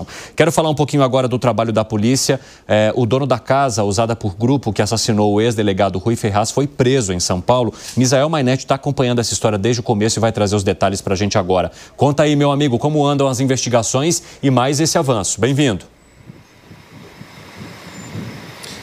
informação. Quero falar um pouquinho agora do trabalho da polícia. O dono da casa usada por grupo que assassinou o ex-delegado Rui Ferraz foi preso em São Paulo. Misael Mainetti está acompanhando essa história desde o começo e vai trazer os detalhes para a gente agora. Conta aí, meu amigo, como andam as investigações e mais esse avanço. Bem-vindo.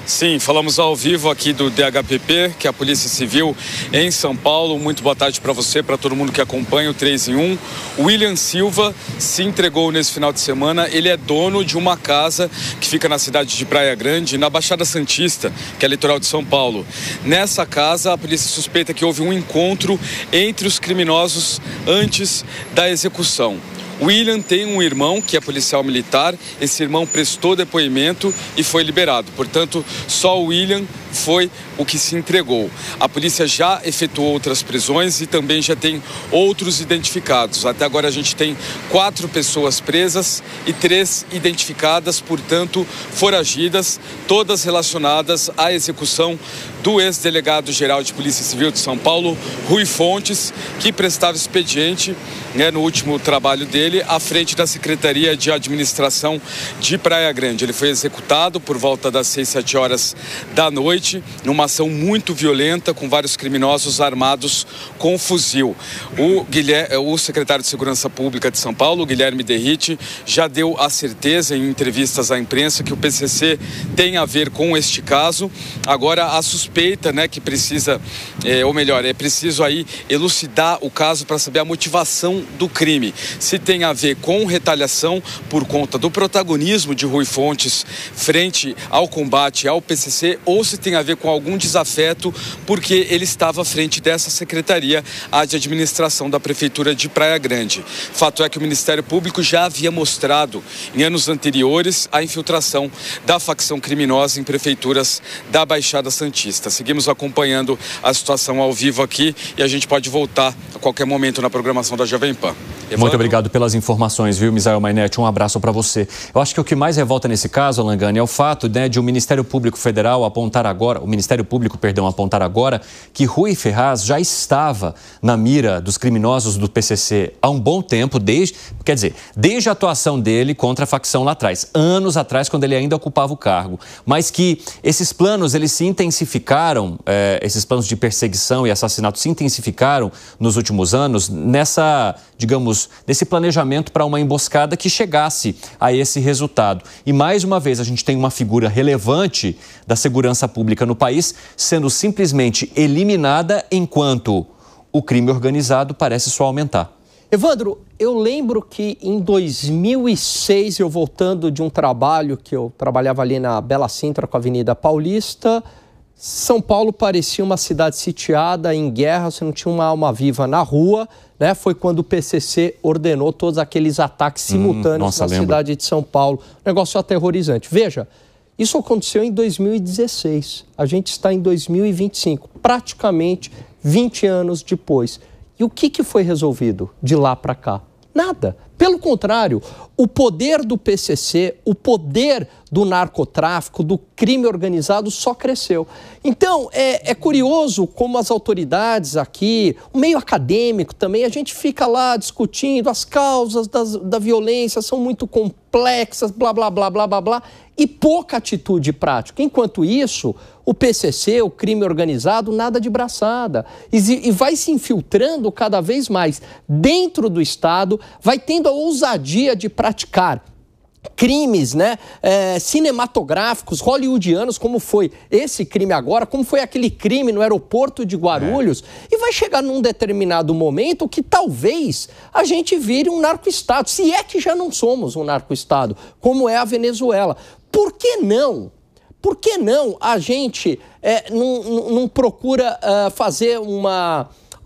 Sim, falamos ao vivo aqui do DHPP, que é a Polícia Civil em São Paulo. Muito boa tarde para você, para todo mundo que acompanha o 3 em 1. O William Silva se entregou nesse final de semana. Ele é dono de uma casa que fica na cidade de Praia Grande, na Baixada Santista, que é litoral de São Paulo. Nessa casa, a polícia suspeita que houve um encontro entre os criminosos antes da execução. William tem um irmão que é policial militar. Esse irmão prestou depoimento e foi liberado. Portanto, só o William foi o que se entregou. A polícia já efetuou outras prisões e também já tem outros identificados. Até agora a gente tem 4 pessoas presas e 3 identificadas, portanto, foragidas, todas relacionadas à execução do ex-delegado-geral de Polícia Civil de São Paulo, Rui Fontes, que prestava expediente, no último trabalho dele, à frente da Secretaria de Administração de Praia Grande. Ele foi executado por volta das 6, 7 horas da noite, numa ação muito violenta, com vários criminosos armados com fuzil. O secretário de Segurança Pública de São Paulo, Guilherme Derrite, já deu a certeza em entrevistas à imprensa que o PCC tem a ver com este caso. Agora, a suspeita, que precisa, ou melhor, é preciso aí elucidar o caso para saber a motivação do crime. Se tem a ver com retaliação por conta do protagonismo de Rui Fontes frente ao combate ao PCC, ou se tem a ver com algum desafeto porque ele estava à frente dessa secretaria, a de administração da Prefeitura de Praia Grande. Fato é que o Ministério Público já havia mostrado em anos anteriores a infiltração da facção criminosa em prefeituras da Baixada Santista. Seguimos acompanhando a situação ao vivo aqui e a gente pode voltar a qualquer momento na programação da Jovem Pan. Muito obrigado pelas informações, viu, Misael Mainetti? Um abraço para você. Eu acho que o que mais revolta nesse caso, Alangani, é o fato de o Ministério Público Federal apontar agora que Rui Ferraz já estava na mira dos criminosos do PCC há um bom tempo, desde a atuação dele contra a facção lá atrás, anos atrás, quando ele ainda ocupava o cargo, mas que esses planos, eles se intensificaram, esses planos de perseguição e assassinato se intensificaram nos últimos anos nesse planejamento para uma emboscada que chegasse a esse resultado. E mais uma vez a gente tem uma figura relevante da segurança pública no país sendo simplesmente eliminada enquanto o crime organizado parece só aumentar. Evandro, eu lembro que em 2006, eu voltando de um trabalho que eu trabalhava ali na Bela Sintra com a Avenida Paulista, São Paulo parecia uma cidade sitiada, em guerra, você não tinha uma alma viva na rua, Foi quando o PCC ordenou todos aqueles ataques simultâneos na cidade de São Paulo. Um negócio aterrorizante. Veja, isso aconteceu em 2016. A gente está em 2025, praticamente 20 anos depois. E o que foi resolvido de lá para cá? Nada. Pelo contrário, o poder do PCC, o poder do narcotráfico, do crime organizado só cresceu. Então, é curioso como as autoridades aqui, o meio acadêmico também, a gente fica lá discutindo as causas da violência, são muito complexas, blá, blá, blá, blá, blá, blá, e pouca atitude prática. Enquanto isso, o PCC, o crime organizado, nada de braçada. E vai se infiltrando cada vez mais dentro do Estado, vai tendo a ousadia de praticar crimes cinematográficos, hollywoodianos, como foi esse crime agora, como foi aquele crime no aeroporto de Guarulhos, e vai chegar num determinado momento que talvez a gente vire um narco-estado, se é que já não somos um narco-estado, como é a Venezuela. Por que não? Por que não a gente não procura fazer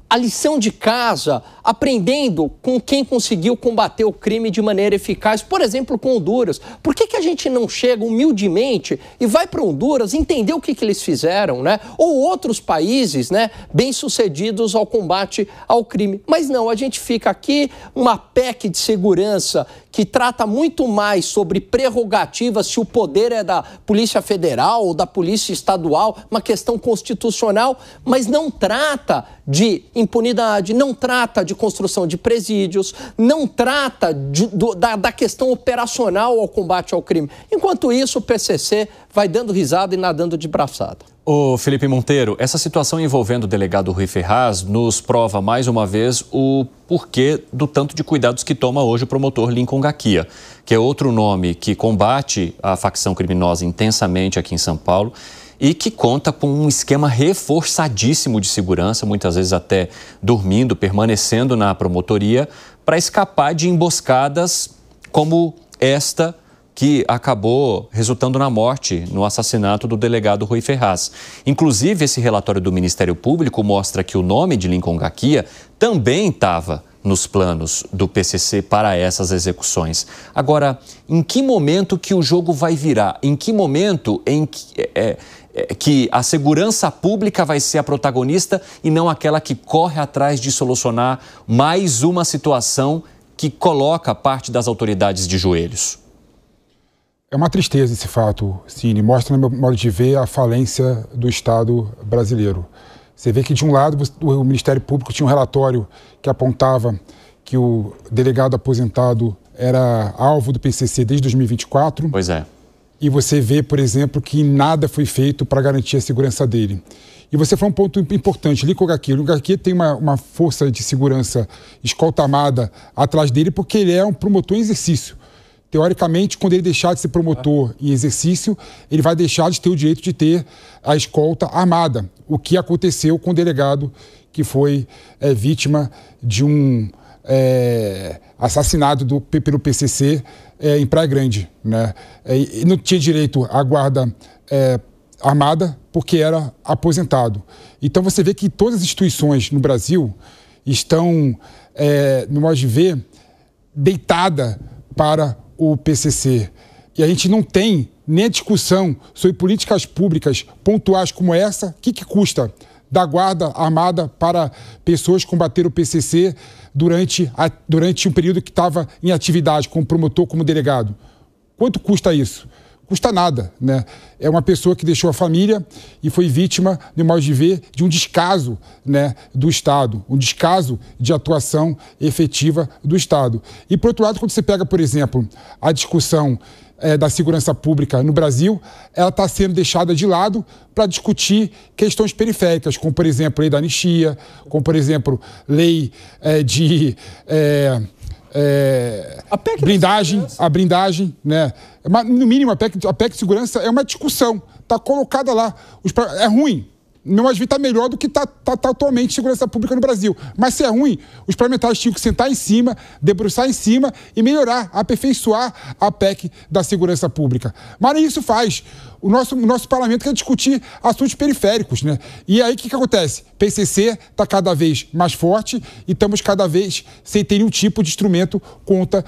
a lição de casa, aprendendo com quem conseguiu combater o crime de maneira eficaz, por exemplo, com Honduras? Por que a gente não chega humildemente e vai para Honduras entender o que eles fizeram, Ou outros países, bem-sucedidos ao combate ao crime? Mas não, a gente fica aqui, uma PEC de segurança que trata muito mais sobre prerrogativas, se o poder é da Polícia Federal ou da Polícia Estadual, uma questão constitucional, mas não trata de impunidade, não trata de construção de presídios, não trata da questão operacional ao combate ao crime. Enquanto isso, o PCC vai dando risada e nadando de braçada. Ô Felipe Monteiro, essa situação envolvendo o delegado Rui Ferraz nos prova mais uma vez o porquê do tanto de cuidados que toma hoje o promotor Lincoln Gaquia, que é outro nome que combate a facção criminosa intensamente aqui em São Paulo e que conta com um esquema reforçadíssimo de segurança, muitas vezes até dormindo, permanecendo na promotoria, para escapar de emboscadas como esta que acabou resultando na morte, no assassinato do delegado Rui Ferraz. Inclusive, esse relatório do Ministério Público mostra que o nome de Lincoln Gaquia também estava nos planos do PCC para essas execuções. Agora, em que momento que o jogo vai virar? Em que momento em que a segurança pública vai ser a protagonista e não aquela que corre atrás de solucionar mais uma situação que coloca parte das autoridades de joelhos? É uma tristeza esse fato, Cine. Mostra, no meu modo de ver, a falência do Estado brasileiro. Você vê que, de um lado, o Ministério Público tinha um relatório que apontava que o delegado aposentado era alvo do PCC desde 2024. Pois é. E você vê, por exemplo, que nada foi feito para garantir a segurança dele. E você falou um ponto importante, Lincoln Gaquia. O Lincoln Gaquia tem uma força de segurança escolta armada atrás dele porque ele é um promotor em exercício. Teoricamente, quando ele deixar de ser promotor em exercício, ele vai deixar de ter o direito de ter a escolta armada. O que aconteceu com o delegado que foi vítima de um assassinato pelo PCC em Praia Grande, né? E não tinha direito à guarda armada porque era aposentado. Então você vê que todas as instituições no Brasil estão, no modo de ver, deitadas para o PCC. E a gente não tem nem a discussão sobre políticas públicas pontuais como essa. O que custa dar guarda armada para pessoas combater o PCC durante um período que estava em atividade, como promotor, como delegado? Quanto custa isso? Custa nada, né? É uma pessoa que deixou a família e foi vítima, no modo de ver, de um descaso, né, do Estado, um descaso de atuação efetiva do Estado. E, por outro lado, quando você pega, por exemplo, a discussão da segurança pública no Brasil, ela está sendo deixada de lado para discutir questões periféricas, como, por exemplo, lei da anistia, como, por exemplo, lei de... a blindagem, né? Mas, no mínimo, a PEC de segurança é uma discussão, está colocada lá. É ruim, meu modo de ver está melhor do que está atualmente segurança pública no Brasil. Mas se é ruim, os parlamentares tinham que sentar em cima, debruçar em cima e melhorar, aperfeiçoar a PEC da segurança pública. Mas nem isso faz. O nosso parlamento quer discutir assuntos periféricos, né? E aí o que acontece? PCC está cada vez mais forte e estamos cada vez sem ter nenhum tipo de instrumento contra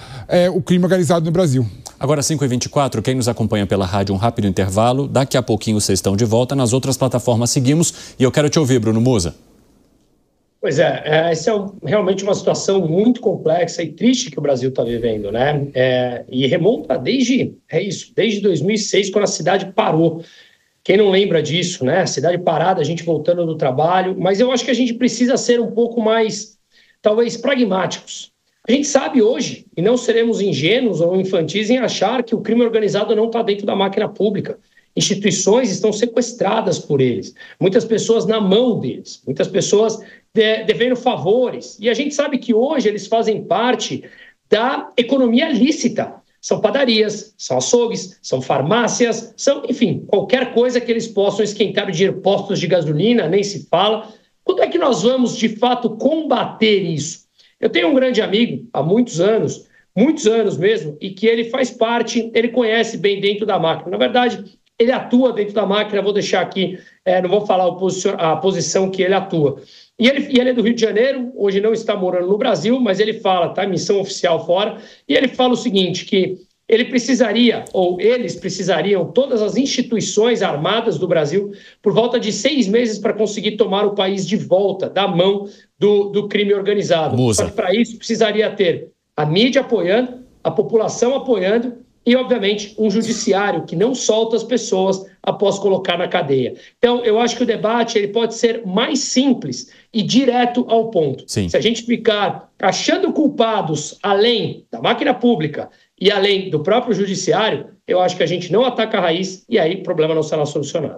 o crime organizado no Brasil. Agora, 5h24, quem nos acompanha pela rádio, um rápido intervalo. Daqui a pouquinho vocês estão de volta. Nas outras plataformas seguimos e eu quero te ouvir, Bruno Musa. Pois essa é realmente uma situação muito complexa e triste que o Brasil está vivendo, né? E remonta desde 2006, quando a cidade parou. Quem não lembra disso, né? A cidade parada, a gente voltando do trabalho. Mas eu acho que a gente precisa ser um pouco mais, talvez, pragmáticos. A gente sabe hoje, e não seremos ingênuos ou infantis em achar que o crime organizado não está dentro da máquina pública. Instituições estão sequestradas por eles. Muitas pessoas na mão deles. Muitas pessoas devendo favores. E a gente sabe que hoje eles fazem parte da economia lícita. São padarias, são açougues, são farmácias, são, enfim, qualquer coisa que eles possam esquentar o dinheiro. Postos de gasolina, nem se fala. Quando é que nós vamos, de fato, combater isso? Eu tenho um grande amigo, há muitos anos mesmo, e que ele faz parte, ele conhece bem dentro da máquina. Na verdade, ele atua dentro da máquina, vou deixar aqui, não vou falar a posição que ele atua. E ele é do Rio de Janeiro, hoje não está morando no Brasil, mas ele fala, tá, missão oficial fora, e ele fala o seguinte, que ele precisaria, ou eles precisariam, todas as instituições armadas do Brasil, por volta de 6 meses para conseguir tomar o país de volta da mão do crime organizado. Musa. Só que para isso precisaria ter a mídia apoiando, a população apoiando e, obviamente, um judiciário que não solta as pessoas após colocar na cadeia. Então, eu acho que o debate ele pode ser mais simples e direto ao ponto. Sim. Se a gente ficar achando culpados além da máquina pública e além do próprio judiciário, eu acho que a gente não ataca a raiz e aí o problema não será solucionado.